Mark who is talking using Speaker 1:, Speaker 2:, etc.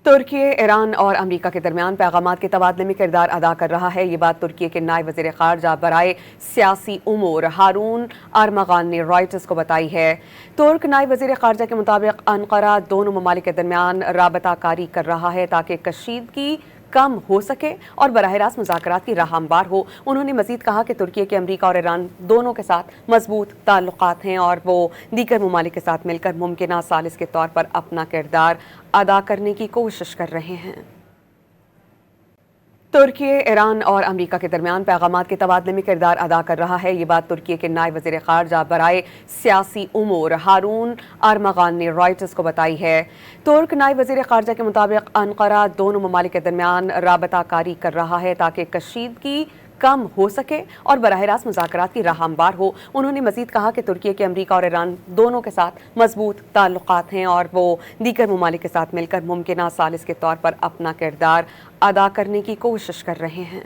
Speaker 1: तुर्की, Iran और America के दरमियान पैगामात के तबादले में किरदार अदा कर रहा है। ये बात तुर्की के नायब वज़ीर ख़ारजा बराए सियासी उमूर हारून अरमगान ने रॉयटर्स को बताई है। तुर्क नायब वज़ीर ख़ारजा के मुताबिक अन्कारा दोनों ममालिक के दरमियान राबताकारी कर रहा है ताकि कशीदगी कम हो सके और बराह रास्त मुज़ाकरात की राह हमवार हो। उन्होंने मज़ीद कहा कि तुर्की के अमेरिका और ईरान दोनों के साथ मजबूत ताल्लुकात हैं और वो दीगर ममालिक के साथ मिलकर मुमकिन सालिस के तौर पर अपना किरदार अदा करने की कोशिश कर रहे हैं। तुर्की, ईरान और अमेरिका के दरमियान पैगामात के तबादले में किरदार अदा कर रहा है। ये बात तुर्की के नायब वज़ीर ख़ारजा बराए सियासी उमूर हारून अरमगान ने रॉयटर्स को बताई है। तुर्क नायब वज़ीर ख़ारजा के मुताबिक अन्कारा दोनों ममालिक के दरमियान राबताकारी कर रहा है ताकि कशीदगी कम हो सके और बराह रास्त मुज़ाकरात की राह हमवार हो। उन्होंने मज़ीद कहा कि तुर्की के अमेरिका और ईरान दोनों के साथ मजबूत ताल्लुकात हैं और वो दीगर ममालिक के साथ मिलकर मुमकिन सालिस के तौर पर अपना किरदार अदा करने की कोशिश कर रहे हैं।